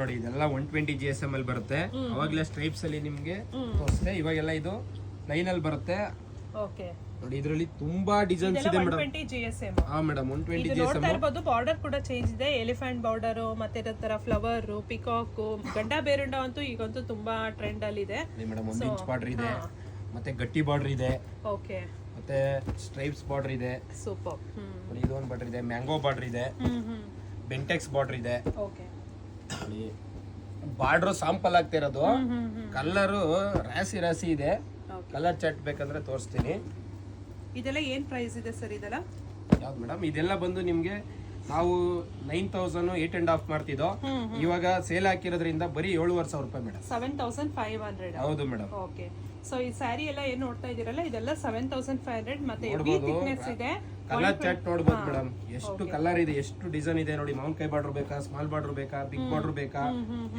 ನೋಡಿ ಇದೆಲ್ಲ 120 GSM ಅಲ್ಲಿ ಬರುತ್ತೆ. ಅವಾಗಲೇ ಸ್ಟ್ರೈಪ್ಸ್ ಅಲ್ಲಿ ನಿಮ್ಗೆ ತೋರಿಸ್ತೆ. ಇವಾಗೆಲ್ಲ ಇದು 9 ಅಲ್ಲಿ ಬರುತ್ತೆ. ಓಕೆ ನೋಡಿ ಇದರಲ್ಲಿ ತುಂಬಾ ಡಿಸೈನ್ಸ್ ಇದೆ ಮೇಡಮ್. 120 GSM. ಹಾ ಮೇಡಮ್ 120 ಇದು ನೋಡ್ತಾ ಇರಬಹುದು. ಬಾರ್ಡರ್ ಕೂಡ ಚೇಂಜ್ ಇದೆ. ಎಲಿಫೆಂಟ್ ಬಾರ್ಡರ್ ಮತ್ತೆ ಇರೋ ತರ ಫ್ಲವರ್, ಪಿಕಾಕ್, ಗಂಡ ಬೇರುಂಡ ಅಂತೂ ಈಗಂತೂ ತುಂಬಾ ಟ್ರೆಂಡ್ ಅಲ್ಲಿ ಇದೆ ಮೇಡಮ್. 1 ಇಂಚ್ ಬಾರ್ಡರ್ ಇದೆ, ಮತ್ತೆ ಗಟ್ಟಿ ಬಾರ್ಡರ್ ಇದೆ, ಓಕೆ, ಮತ್ತೆ ಸ್ಟ್ರೈಪ್ಸ್ ಬಾರ್ಡರ್ ಇದೆ. ಸೂಪರ್. ನೋಡಿ ಇದೊಂದು ಬಾರ್ಡರ್ ಇದೆ, ಮ್ಯಾಂಗೋ ಬಾರ್ಡರ್ ಇದೆ, ಬೆಂಟೆಕ್ಸ್ ಬಾರ್ಡರ್ ಇದೆ. ಓಕೆ, ನೋಡಿ ಬಾರ್ಡರ್ ಸಾಂಪಲ್ ಆಗ್ತಿರೋದು. ಕಲರ್ ರಾಸಿ ಇದೆ. ಕಲರ್ ಚಾರ್ಟ್ ಬೇಕಂದ್ರೆ ತೋರಿಸ್ತೀನಿ. ಇದೆಲ್ಲ ಏನ್ ಪ್ರೈಸ್ ಇದೆ ಸರ್? ಇದೆಲ್ಲ ಯಾವ್ದು ಮೇಡಮ್? ಇದೆಲ್ಲ ಬಂದು ನಿಮ್ಗೆ ನಾವು 9,850 ಮಾಡ್ತಿದ್ದೋ. ಇವಾಗ ಸೇಲ್ ಹಾಕಿರೋದ್ರಿಂದ ಬರೀ 7,500 ರೂಪಾಯಿ ಮೇಡಮ್. 7,500. ಹೌದು ಮೇಡಮ್. ಓಕೆ, ಸೊ ಈ ಸ್ಯಾರಿ ಎಲ್ಲ ಏನ್ ನೋಡ್ತಾ ಇದೀರಲ್ಲ ಇದೆಲ್ಲ 7,500 ಮತ್ತೆ ಹೆವಿ ಥಿಕ್ನೆಸ್ ಇದೆ. ಕಲರ್ ಚಾರ್ಟ್ ನೋಡ್ಬೋದು ಮೇಡಮ್. ಎಷ್ಟು ಕಲರ್ ಇದೆ, ಎಷ್ಟು ಡಿಸೈನ್ ಇದೆ ನೋಡಿ. ಮೌನ್ ಕೈ ಬಾರ್ಡರ್ ಬೇಕಾ, ಸ್ಮಾಲ್ ಬಾರ್ಡರ್ ಬೇಕಾ, ಬಿಗ್ ಬಾರ್ಡರ್ ಬೇಕಾ,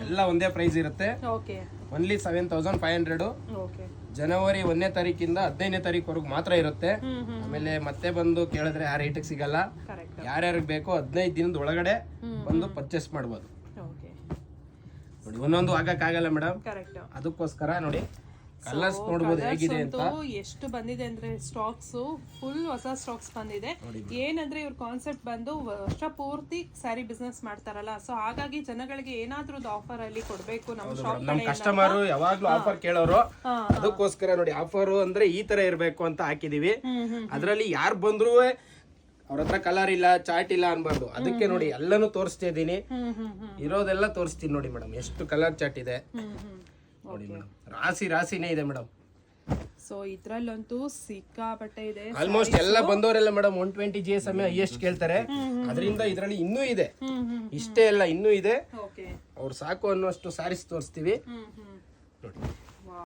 ಎಲ್ಲ ಒಂದೇ ಪ್ರೈಸ್ ಇರುತ್ತೆ. Okay, only 7,500. ಓಕೆ, ಜನವರಿ 1ನೇ ತಾರೀಕಿಂದ 15ನೇ ತಾರೀಕುವರೆಗೂ ಮಾತ್ರ ಇರುತ್ತೆ. ಆಮೇಲೆ ಮತ್ತೆ ಬಂದು ಕೇಳಿದ್ರೆ ಆ ರೇಟಿಗೆ ಸಿಗಲ್ಲ. ಯಾರ್ಯಾರಿಗೆ ಬೇಕೋ 15 ದಿನದ ಒಳಗಡೆ ಬಂದು ಪರ್ಚೇಸ್ ಮಾಡ್ಬೋದು. ಓಕೆ, ನೋಡಿ ಒಂದೊಂದು ಆಗಕ್ಕಾಗಲ್ಲ ಮೇಡಮ್. ಕರೆಕ್ಟ್. ಅದಕ್ಕೋಸ್ಕರ ನೋಡಿ ಕಲರ್ಸ್ ನೋಡ್ಬೋದು ಹೇಗಿದೆ ಅಂತ. ಎಷ್ಟು ಬಂದಿದೆ ಅಂದ್ರೆ ಸ್ಟಾಕ್ಸ್ ಫುಲ್ ಹೊಸ ಸ್ಟಾಕ್ಸ್ ಬಂದಿದೆ. ಏನಂದ್ರೆ ಇವ್ರ ಕಾನ್ಸೆಪ್ಟ್ ಬಂದು ವರ್ಷ ಪೂರ್ತಿ ಸ್ಯಾರಿ ಬಿಸ್ನೆಸ್ ಮಾಡ್ತಾರಲ್ಲ, ಸೊ ಹಾಗಾಗಿ ಜನಗಳಿಗೆ ಏನಾದ್ರೂ ಆಫರ್ ಅಲ್ಲಿ ಕೊಡ್ಬೇಕು ನಮ್ಮ ಶಾಪ್. ನಮ್ ಕಸ್ಟಮರ್ ಯಾವಾಗ್ಲೂ ಆಫರ್ ಕೇಳೋರು. ಅದಕ್ಕೋಸ್ಕರ ನೋಡಿ ಆಫರ್ ಅಂದ್ರೆ ಈ ತರ ಇರ್ಬೇಕು ಅಂತ ಹಾಕಿದೀವಿ. ಅದ್ರಲ್ಲಿ ಯಾರು ಬಂದ್ರು ಅವ್ರ ಹತ್ರ ಕಲರ್ ಇಲ್ಲ, ಚಾರ್ಟ್ ಇಲ್ಲ ಅನ್ಬಾರ್ದು. ಅದಕ್ಕೆ ನೋಡಿ ಎಲ್ಲಾನು ತೋರಿಸ್ತಾ ಇದೀನಿ. ಇರೋದೆಲ್ಲ ತೋರಿಸ್ತೀನಿ ನೋಡಿ ಮೇಡಮ್. ಎಷ್ಟು ಕಲರ್ ಚಾರ್ಟ್ ಇದೆ ನೋಡಿ ಮೇಡಮ್. ರಾಸಿನೇ ಇದೆ ಮೇಡಮ್. ಸೊ ಇದ್ರಲ್ಲಂತೂ ಸಿಕ್ಕಾಪಟ್ಟೆ ಇದೆ. ಆಲ್ಮೋಸ್ಟ್ ಎಲ್ಲ ಬಂದವರೆಲ್ಲ ಮೇಡಮ್ 120 GSM ಹೈಯೆಸ್ಟ್ ಕೇಳ್ತಾರೆ. ಅದರಿಂದ ಇದರಲ್ಲಿ ಇನ್ನೂ ಇದೆ. ಇಷ್ಟೇ ಎಲ್ಲ ಇನ್ನೂ ಇದೆ. ಅವ್ರು ಸಾಕು ಅನ್ನೋಷ್ಟು ಸ್ಯಾರೀಸ್ ತೋರಿಸ್ತೀವಿ ನೋಡಿ.